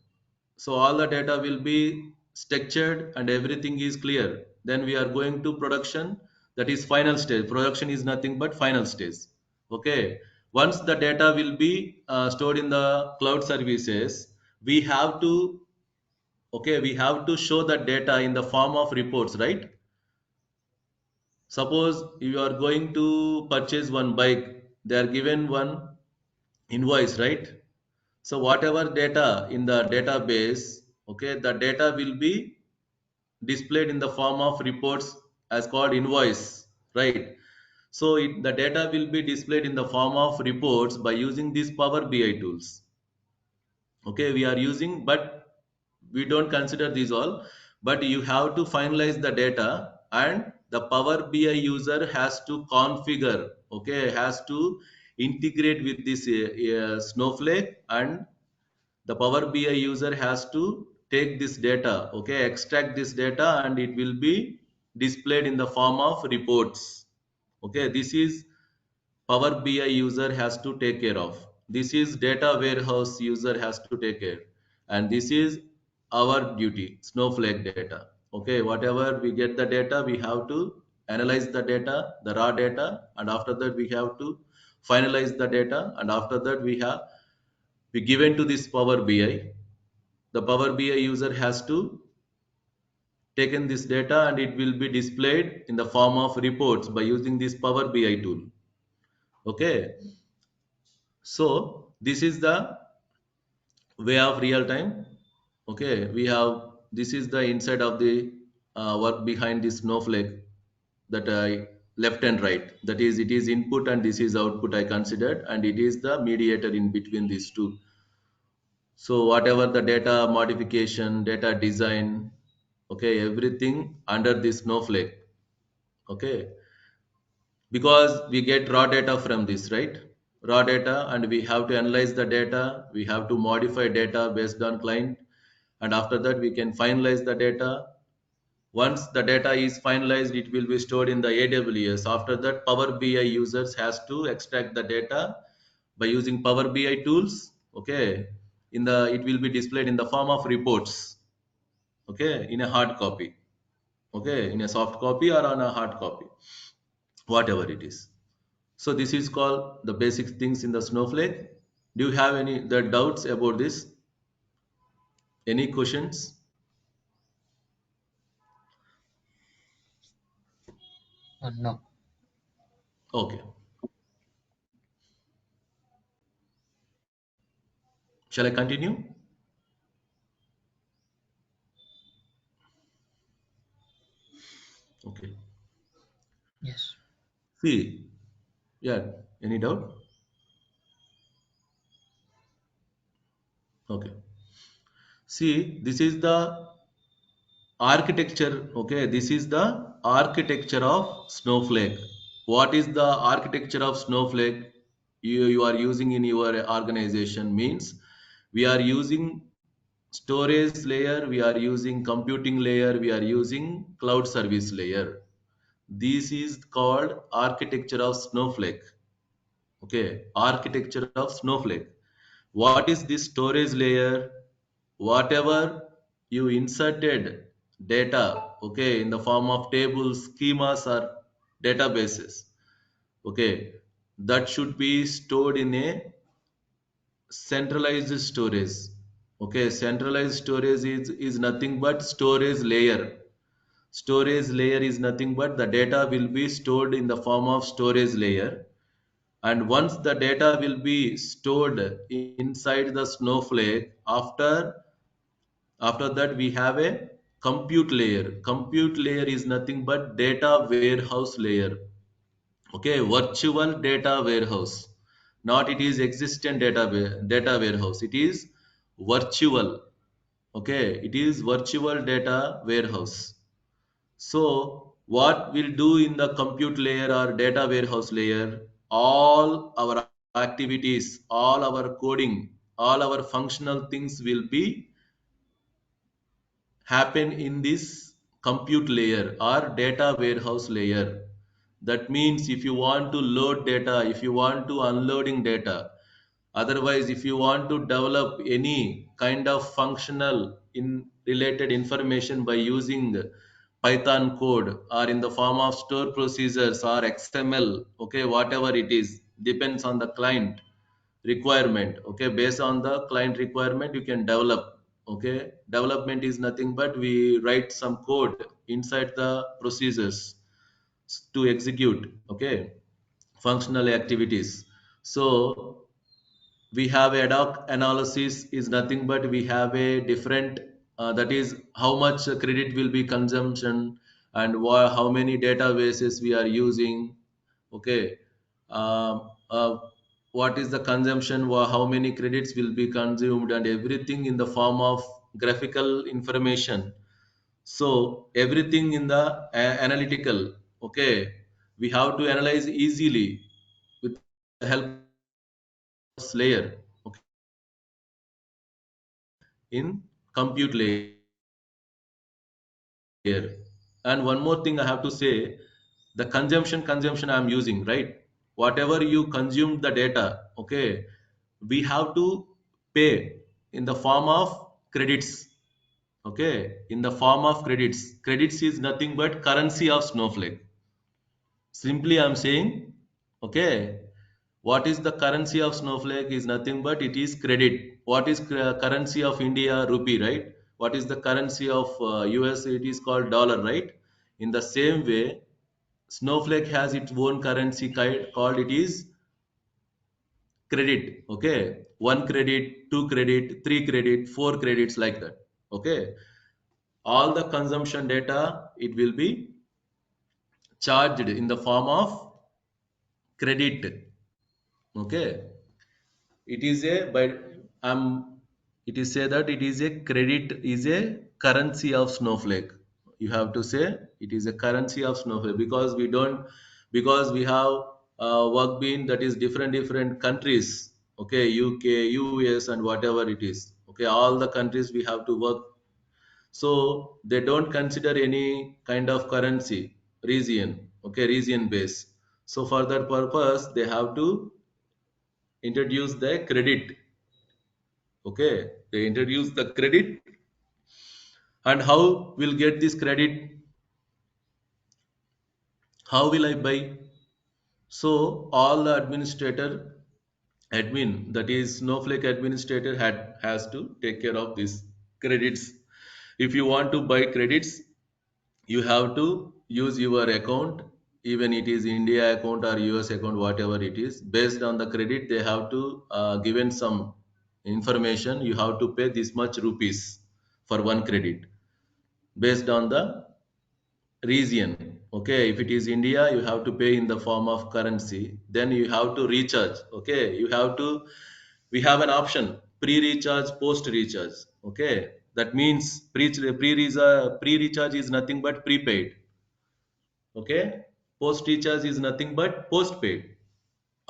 So all the data will be structured and everything is clear. Then we are going to production, that is final stage. Production is nothing but final stage. Okay. Once the data will be stored in the cloud services, we have to, okay, we have to show the data in the form of reports, right? Suppose you are going to purchase one bike, they are given one invoice, right? So whatever data in the database, okay, the data will be displayed in the form of reports as called invoice, right? So the data will be displayed in the form of reports by using these Power BI tools. Okay, we are using, but we don't consider these all, but you have to finalize the data, and the Power BI user has to configure, okay, has to integrate with this Snowflake, and the Power BI user has to take this data, okay, extract this data, and it will be displayed in the form of reports. Okay, this is Power BI user has to take care of. This is data warehouse user has to take care. And this is our duty, Snowflake data. Okay, whatever we get the data, we have to analyze the data, the raw data, and after that we have to finalize the data, and after that we given to this Power BI. The Power BI user has to taken this data, and it will be displayed in the form of reports by using this Power BI tool. Okay, so this is the way of real time. Okay, we have, this is the inside of the work behind this Snowflake, that I left and right, that is it is input and this is output I considered, and it is the mediator in between these two. So whatever the data modification, data design, Okay, everything under this Snowflake. Okay, because we get raw data from this, right? Raw data, and we have to analyze the data. We have to modify data based on client, and after that we can finalize the data. Once the data is finalized, it will be stored in the AWS. After that, Power BI users has to extract the data by using Power BI tools. Okay, it will be displayed in the form of reports. Okay, in a hard copy. Okay, in a soft copy or on a hard copy, whatever it is. So this is called the basic things in the Snowflake. Do you have any the doubts about this? Any questions? No. Okay. Shall I continue? Okay. Yes. See, yeah. Any doubt? Okay. See, this is the architecture. Okay, this is the architecture of Snowflake. What is the architecture of Snowflake you are using in your organization means we are using storage layer, we are using computing layer, we are using cloud service layer. This is called architecture of Snowflake. Okay, architecture of Snowflake. What is this storage layer? Whatever you inserted data, okay, in the form of tables, schemas, or databases, okay, that should be stored in a centralized storage. Okay, centralized storage is nothing but storage layer. Storage layer is nothing but the data will be stored in the form of storage layer, and once the data will be stored inside the Snowflake, after that we have a compute layer. Compute layer is nothing but data warehouse layer. Okay, virtual data warehouse, not it is existent data warehouse, it is virtual. Okay, it is virtual data warehouse. So what we'll do in the compute layer or data warehouse layer, all our activities, all our coding, all our functional things will be happen in this compute layer or data warehouse layer. That means if you want to load data, if you want to unloading data, otherwise if you want to develop any kind of functional in related information by using Python code or in the form of store procedures or XML, okay, whatever it is, depends on the client requirement. Okay, based on the client requirement you can develop. Okay, development is nothing but we write some code inside the procedures to execute, okay, functional activities. So we have ad hoc analysis is nothing but we have a different that is how much credit will be consumption, and how many databases we are using. Okay, what is the consumption, how many credits will be consumed, and everything in the form of graphical information. So everything in the analytical. Okay, we have to analyze easily with the help of warehouse layer. Okay, in compute layer. And one more thing I have to say, the consumption I'm using, right? Whatever you consume the data, okay, we have to pay in the form of credits. Okay, in the form of credits. Credits is nothing but currency of Snowflake. Simply I'm saying, okay, what is the currency of Snowflake is nothing but it is credit. What is currency of India? Rupee, right? What is the currency of US? It is called dollar, right? In the same way, Snowflake has its own currency called it is credit. Okay, one credit, two credit, three credit, four credits, like that. Okay, all the consumption data it will be charged in the form of credit. Okay, it is a but it is say that it is a credit is a currency of Snowflake. You have to say it is a currency of Snowflake, because we don't, because we have work being that is different countries. Okay, UK, US, and whatever it is. Okay, all the countries we have to work, so they don't consider any kind of currency region. Okay, region base. So for that purpose, they have to introduce the credit. Okay, they introduce the credit, and how will get this credit? How will I buy? So all the admin, that is Snowflake administrator, has to take care of these credits. If you want to buy credits, you have to use your account, even it is India account or US account, whatever it is. Based on the credit, they have to given some information. You have to pay this much rupees for one credit based on the region. Okay, if it is India, you have to pay in the form of currency, then you have to recharge. Okay, you have to, we have an option, pre-recharge, post-recharge. Okay, that means pre-recharge is nothing but prepaid. Okay, post-recharge is nothing but postpaid.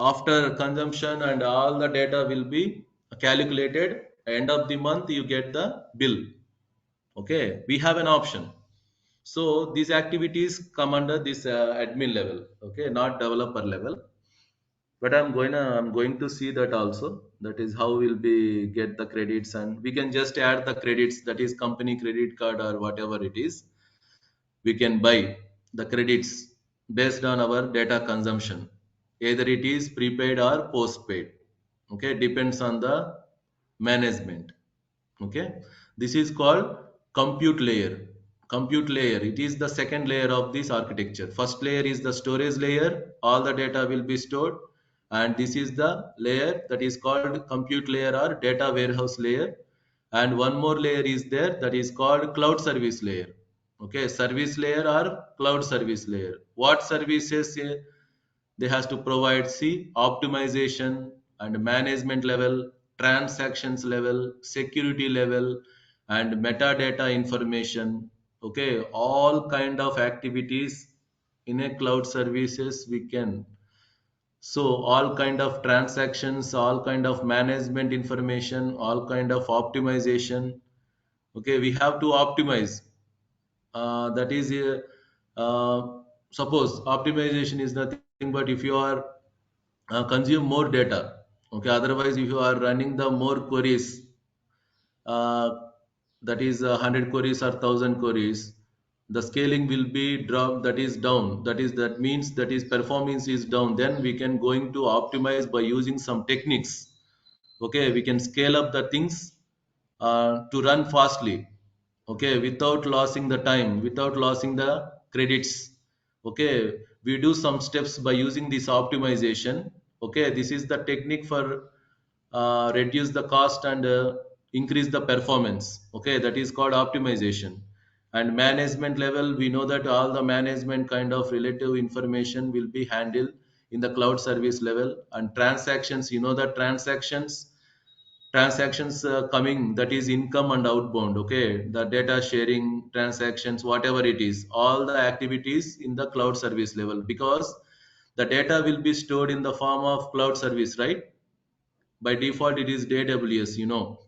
After consumption and all the data will be calculated, end of the month you get the bill. Okay, we have an option. So these activities come under this admin level, okay, not developer level. But I'm going to see that also. That is how we'll be get the credits, and we can just add the credits, that is company credit card or whatever it is. We can buy the credits based on our data consumption. Either it is prepaid or postpaid. Okay, depends on the management. Okay, this is called compute layer. Compute layer, it is the second layer of this architecture. First layer is the storage layer, all the data will be stored, and this is the layer that is called compute layer or data warehouse layer. And one more layer is there, that is called cloud service layer. Okay, service layer or cloud service layer. What services they has to provide? See, optimization and management level, transactions level, security level, and metadata information. Okay, all kind of activities in a cloud services we can. So all kind of transactions, all kind of management information, all kind of optimization. Okay, we have to optimize. That is suppose optimization is nothing but if you are consume more data. Okay, otherwise if you are running the more queries, uh, that is 100 queries or 1000 queries, the scaling will be dropped, that is down, that means that is performance is down. Then we can going to optimize by using some techniques. Okay, we can scale up the things to run fastly. Okay, without losing the time, without losing the credits. Okay, we do some steps by using this optimization. Okay, this is the technique for reduce the cost and increase the performance. Okay, that is called optimization. And management level, we know that all the management kind of relative information will be handled in the cloud service level. And transactions, you know that transactions coming, that is income and outbound. Okay, the data sharing transactions, whatever it is, all the activities in the cloud service level, because the data will be stored in the form of cloud service, right? By default it is AWS, you know.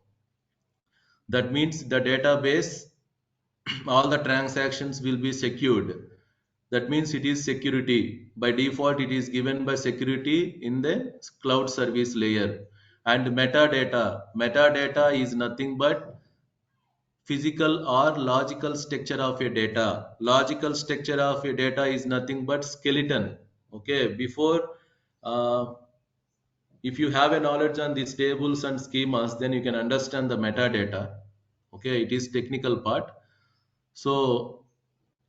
That means the database, all the transactions will be secured. That means it is security. By default it is given by security in the cloud service layer. And metadata is nothing but physical or logical structure of a data. Logical structure of a data is nothing but skeleton. Okay, before uh, if you have a knowledge on these tables and schemas, then you can understand the metadata. Okay, it is technical part. So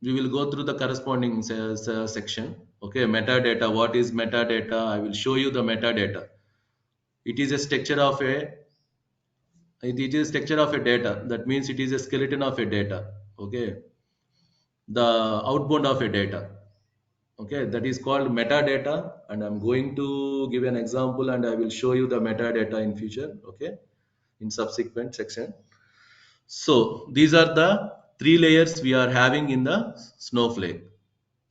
we will go through the corresponding section. Okay, metadata. What is metadata? I will show you the metadata. It is a structure of a, it is structure of a data. That means it is a skeleton of a data. Okay, the outbound of a data. Okay, that is called metadata, and I'm going to give an example and I will show you the metadata in future. Okay, in subsequent section. So these are the three layers we are having in the Snowflake.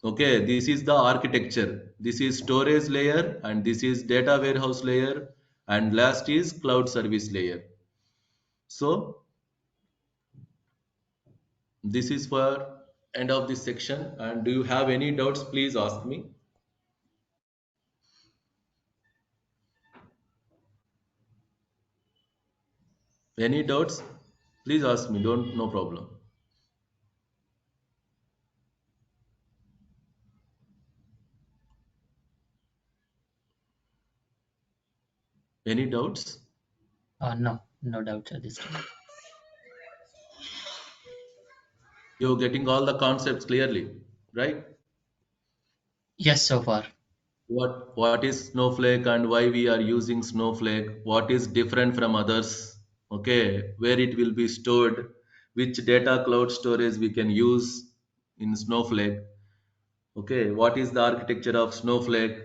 Okay, this is the architecture, this is storage layer, and this is data warehouse layer, and last is cloud service layer. So this is for end of this section, and do you have any doubts, please ask me. Any doubts, please ask me, don't, no problem. Any doubts? No, no doubt at this time. You're getting all the concepts clearly, right? Yes, so far. What is Snowflake and why we are using Snowflake? What is different from others? Okay, where it will be stored, which data cloud storage we can use in Snowflake. Okay, what is the architecture of Snowflake?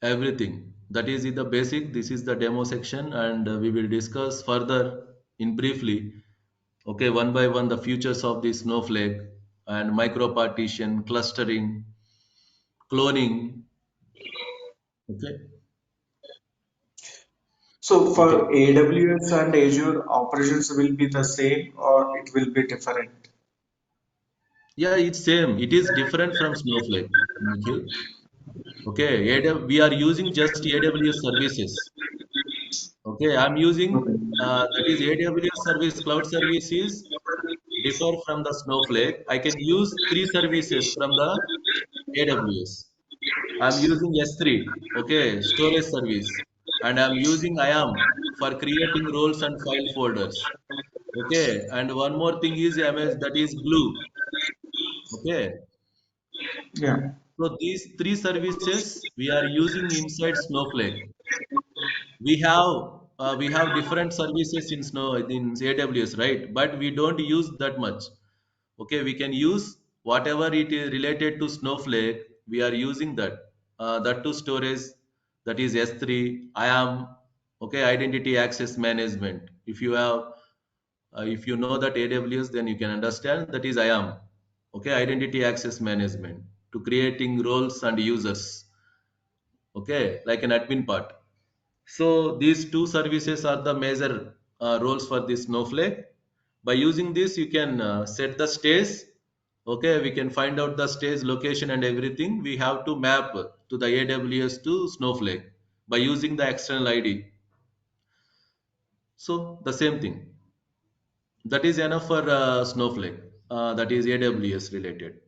Everything. That is the basic. This is the demo section, and we will discuss further in briefly. Okay, one by one, the features of the Snowflake and micro partition, clustering, cloning. Okay, So okay. for AWS and Azure, operations will be the same or it will be different? Yeah, it's same. It is different from Snowflake, Nikhil. Okay, we are using just AWS services. Okay, I'm using Okay. that is AWS service, cloud services differ from the Snowflake. I can use three services from the AWS. I'm using S3, okay, storage service, and I'm using IAM for creating roles and file folders. Okay, and one more thing is MS, that is Glue. Okay, Yeah. so these three services we are using inside Snowflake. We have different services in AWS, right? But we don't use that much. Okay, we can use whatever it is related to Snowflake. We are using that. That to storage, that is S3. I am okay. Identity access management. If you know that AWS, then you can understand that is I am okay. Identity access management to creating roles and users. Okay, like an admin part. So these two services are the major roles for this Snowflake. By using this, you can set the stage. Okay, we can find out the stage location and everything. We have to map to the AWS to Snowflake by using the external ID. So the same thing. That is enough for Snowflake. That is AWS related.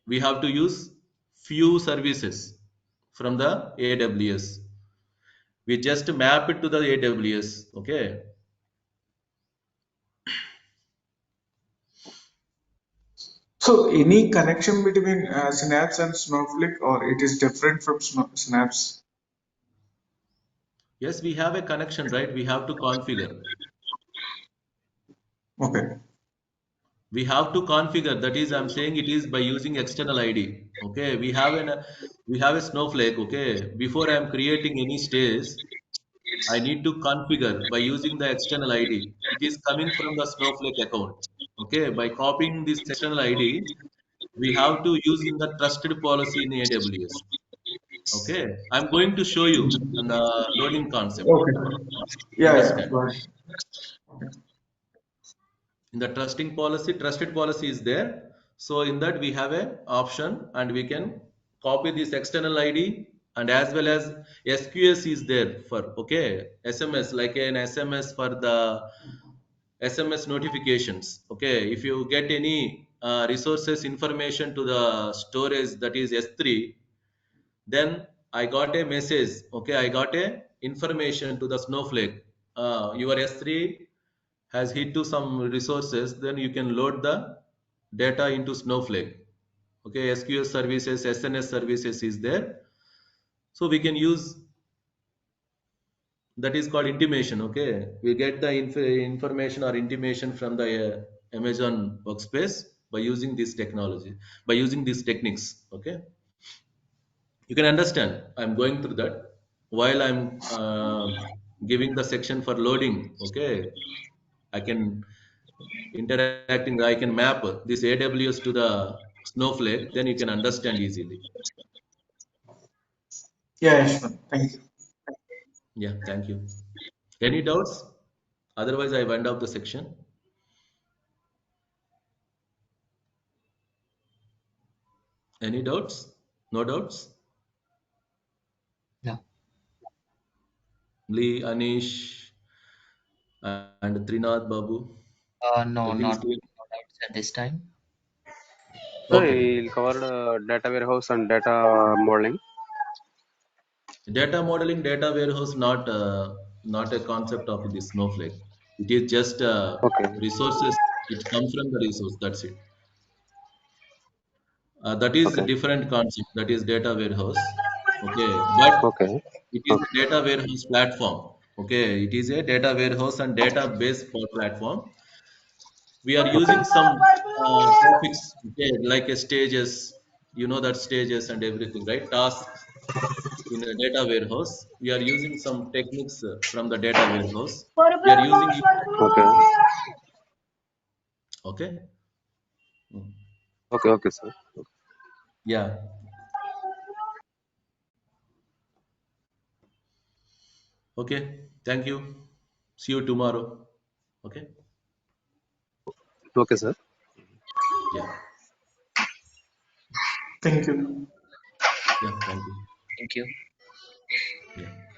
We have to use few services from the AWS. We just map it to the AWS. Okay. So any connection between Synapse and Snowflake or it is different from Synapse? Yes, we have a connection, right? We have to configure. Okay. We have to configure. That is, I'm saying it is by using external ID. Okay, we have a Snowflake. Okay, before I'm creating any stage, I need to configure by using the external ID. It is coming from the Snowflake account. Okay, by copying this external ID, we have to use in the trusted policy in AWS. Okay, I'm going to show you on the loading concept. Okay. Yeah, yeah. Understand? Got it. In the trusted policy is there. So in that we have a option, and we can copy this external ID, and as well as SQS is there for okay SMS, like an SMS for the SMS notifications. Okay, if you get any resources information to the storage, that is S3, then I got a message. Okay, I got a information to the Snowflake. Your S3 has hit to some resources. Then you can load the data into Snowflake. Okay, SQS services, SNS services is there. So we can use, that is called intimation. Okay, we get the information or intimation from the Amazon workspace by using this technology, by using these techniques. Okay, you can understand. I'm going through that while I'm giving the section for loading. Okay, I can interacting, I can map this AWS to the Snowflake, then you can understand easily. Yeah, Ashwin. Thank you. Yeah, thank you. Any doubts? Otherwise, I wind up the section. Any doubts? No doubts? No. Lee, Anish, and Trinath Babu. No, Everything is not clear? no doubts at this time. So Okay. he'll cover data warehouse and data modeling. Data modeling, data warehouse, not a concept of the Snowflake. It is just Okay, resources. It comes from the resource. That's it. That is a okay, different concept. That is data warehouse. Okay, but okay, it is okay, a data warehouse platform. Okay, it is a data warehouse and database platform. We are okay, using some topics, okay, like a stages. You know that stages and everything, right? Tasks in a data warehouse. We are using some techniques from the data warehouse. We are using it. okay, Okay. Mm. okay, okay, sir. Yeah. Okay. Thank you. See you tomorrow. Okay. Okay, sir. Yeah. Thank you. Yeah. Thank you. Thank you. Yeah.